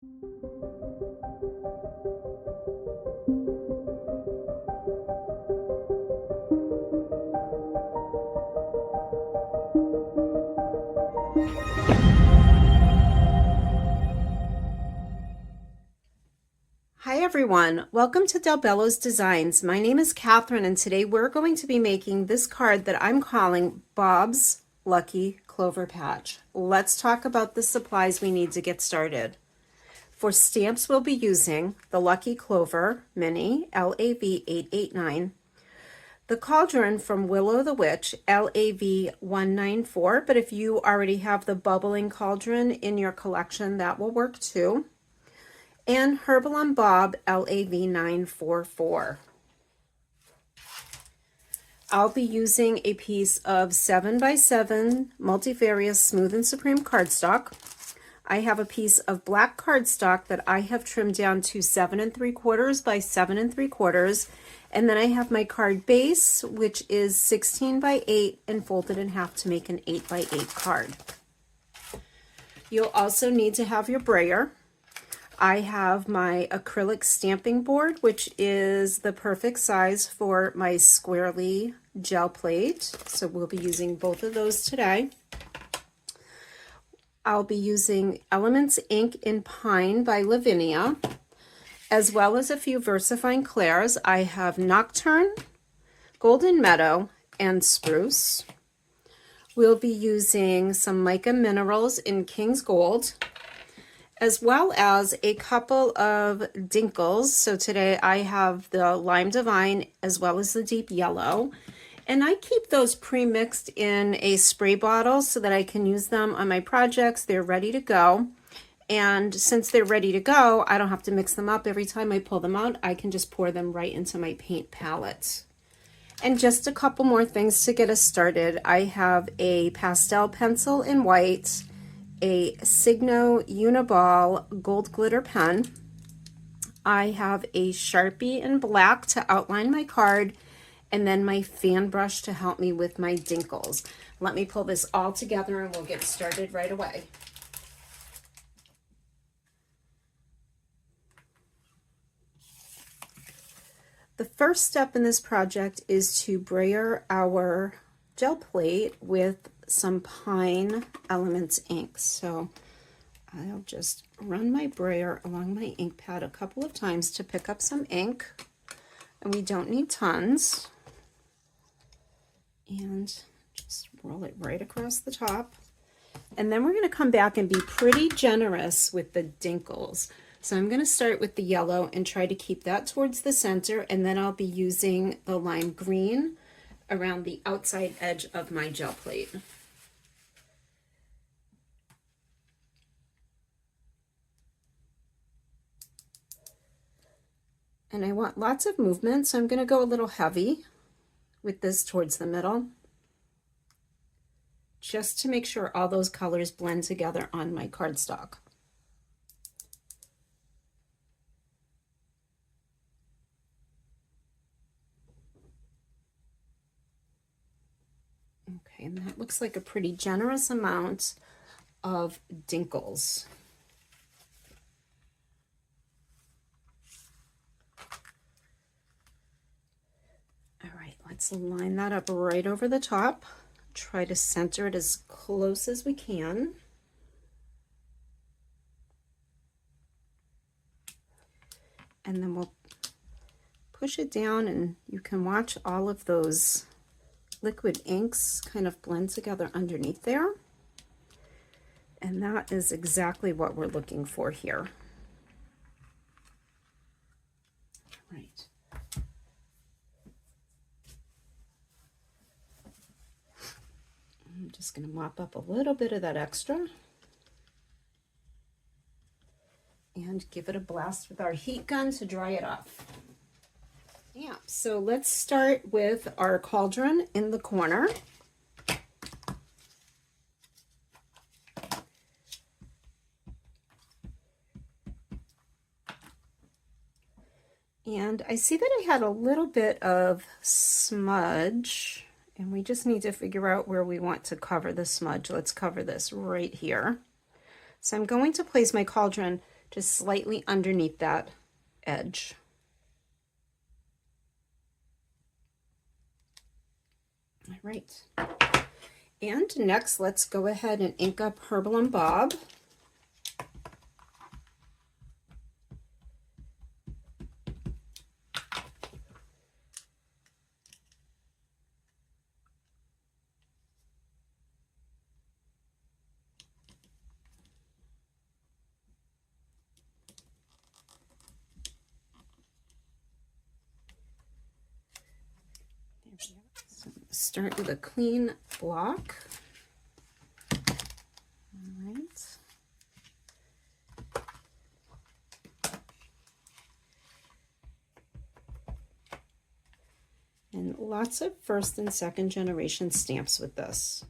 Hi everyone, welcome to Bello's Designs. My name is Catherine and today we're going to be making this card that I'm calling Bob's Lucky Clover Patch. Let's talk about the supplies we need to get started. For stamps we'll be using the Lucky Clover Mini LAV889, the Cauldron from Willow the Witch LAV194, but if you already have the bubbling cauldron in your collection that will work too, and Herbalum Bob LAV944. I'll be using a piece of 7x7 Multifarious Smooth and Supreme cardstock. I have a piece of black cardstock that I have trimmed down to 7 3/4 by 7 3/4, and then I have my card base, which is 16 by 8 and folded in half to make an 8 by 8 card. You'll also need to have your brayer. I have my acrylic stamping board, which is the perfect size for my Squarelee gel plate. So we'll be using both of those today. I'll be using Elements Ink in Pine by Lavinia, as well as a few Versafine Clairs. I have Nocturne, Golden Meadow, and Spruce. We'll be using some Mica Minerals in King's Gold, as well as a couple of Dinkles. So today I have the Lime Divine as well as the Deep Yellow. And I keep those pre-mixed in a spray bottle so that I can use them on my projects. They're ready to go. And since they're ready to go, I don't have to mix them up every time I pull them out. I can just pour them right into my paint palette. And just a couple more things to get us started. I have a pastel pencil in white, a Signo Uniball gold glitter pen. I have a Sharpie in black to outline my card, and then my fan brush to help me with my Dinkles. Let me pull this all together and we'll get started right away. The first step in this project is to brayer our gel plate with some Pine Elements ink. So I'll just run my brayer along my ink pad a couple of times to pick up some ink, and we don't need tons, and just roll it right across the top. And then we're going to come back and be pretty generous with the Dinkles. So I'm going to start with the yellow and try to keep that towards the center, and then I'll be using the lime green around the outside edge of my gel plate. And I want lots of movement, so I'm going to go a little heavy with this towards the middle, just to make sure all those colors blend together on my cardstock. Okay, and that looks like a pretty generous amount of Dinkles. Let's line that up right over the top. Try to center it as close as we can. And then we'll push it down, and you can watch all of those liquid inks kind of blend together underneath there. And that is exactly what we're looking for here. Right. I'm just going to mop up a little bit of that extra and give it a blast with our heat gun to dry it off. Yeah, so let's start with our cauldron in the corner. And I see that I had a little bit of smudge, and we just need to figure out where we want to cover the smudge. Let's cover this right here. So I'm going to place my cauldron just slightly underneath that edge. All right. And next, let's go ahead and ink up Herbalum Bob. So start with a clean block. All right. And lots of first and second generation stamps with this.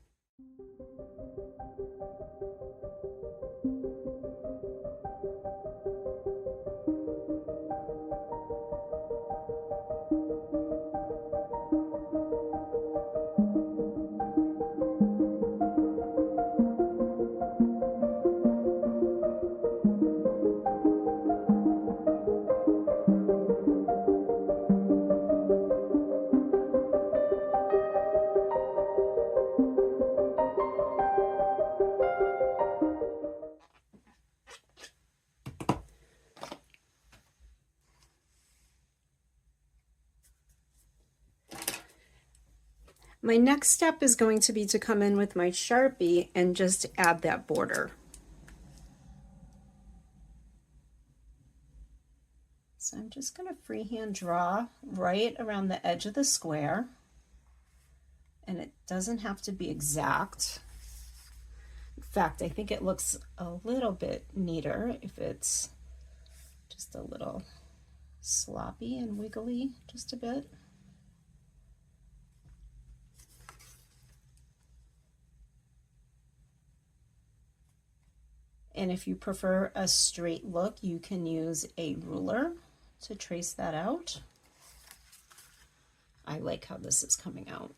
My next step is going to be to come in with my Sharpie and just add that border. So I'm just going to freehand draw right around the edge of the square, and it doesn't have to be exact. In fact, I think it looks a little bit neater if it's just a little sloppy and wiggly, just a bit. And if you prefer a straight look, you can use a ruler to trace that out. I like how this is coming out.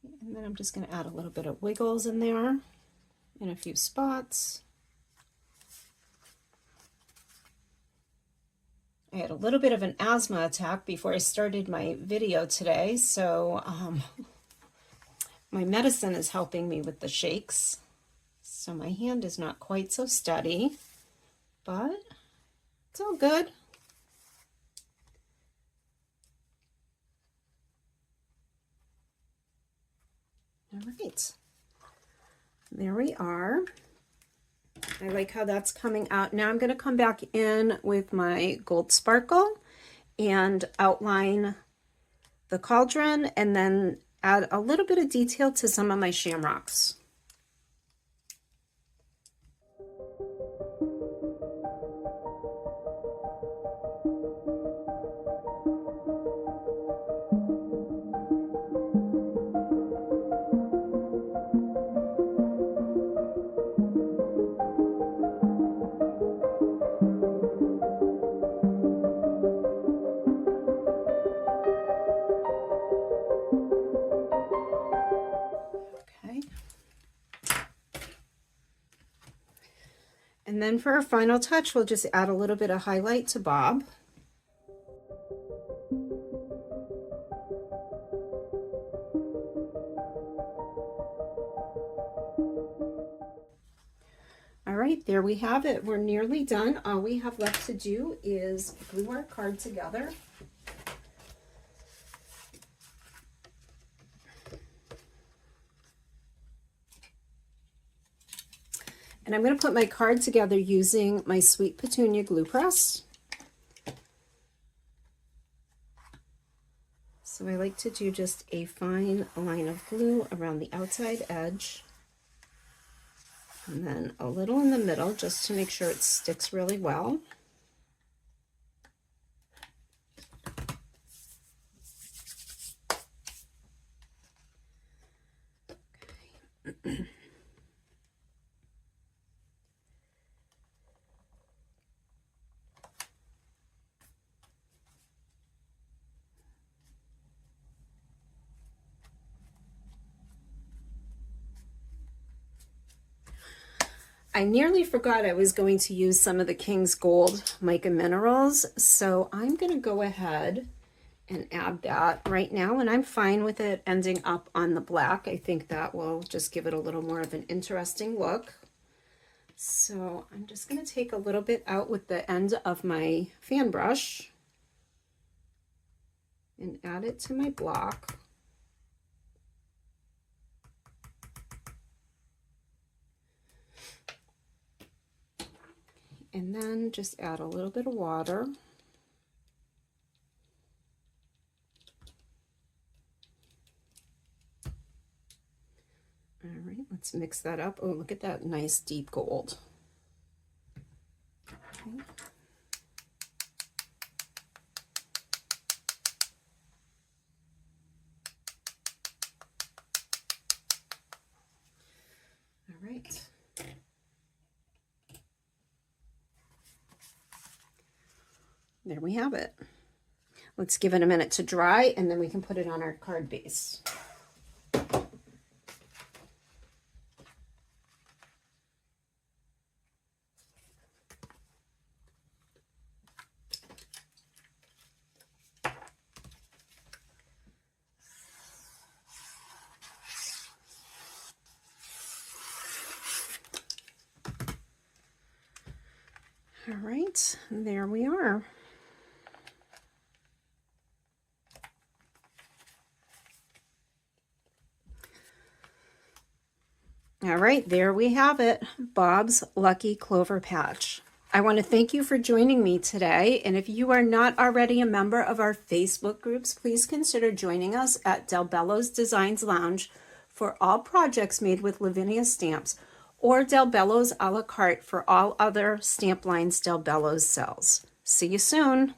Okay, and then I'm just going to add a little bit of wiggles in there in a few spots. I had a little bit of an asthma attack before I started my video today, so my medicine is helping me with the shakes. So my hand is not quite so steady, but it's all good. All right, there we are. I like how that's coming out. Now I'm going to come back in with my gold sparkle and outline the cauldron and then add a little bit of detail to some of my shamrocks. And then for our final touch, we'll just add a little bit of highlight to Bob. All right, there we have it. We're nearly done. All we have left to do is glue our card together. And I'm going to put my card together using my Sweet Petunia glue press. So I like to do just a fine line of glue around the outside edge, and then a little in the middle just to make sure it sticks really well. Okay. I nearly forgot I was going to use some of the King's Gold Mica Minerals, so I'm going to go ahead and add that right now, and I'm fine with it ending up on the black. I think that will just give it a little more of an interesting look. So I'm just going to take a little bit out with the end of my fan brush and add it to my block. And then just add a little bit of water. All right, let's mix that up. Oh, look at that nice deep gold. Okay. All right. There we have it. Let's give it a minute to dry, and then we can put it on our card base. All right, there we are. All right, there we have it, Bob's Lucky Clover Patch. I want to thank you for joining me today, and if you are not already a member of our Facebook groups, please consider joining us at Del Bello's Designs Lounge for all projects made with Lavinia Stamps, or Del Bello's a la carte for all other stamp lines Del Bello's sells. See you soon.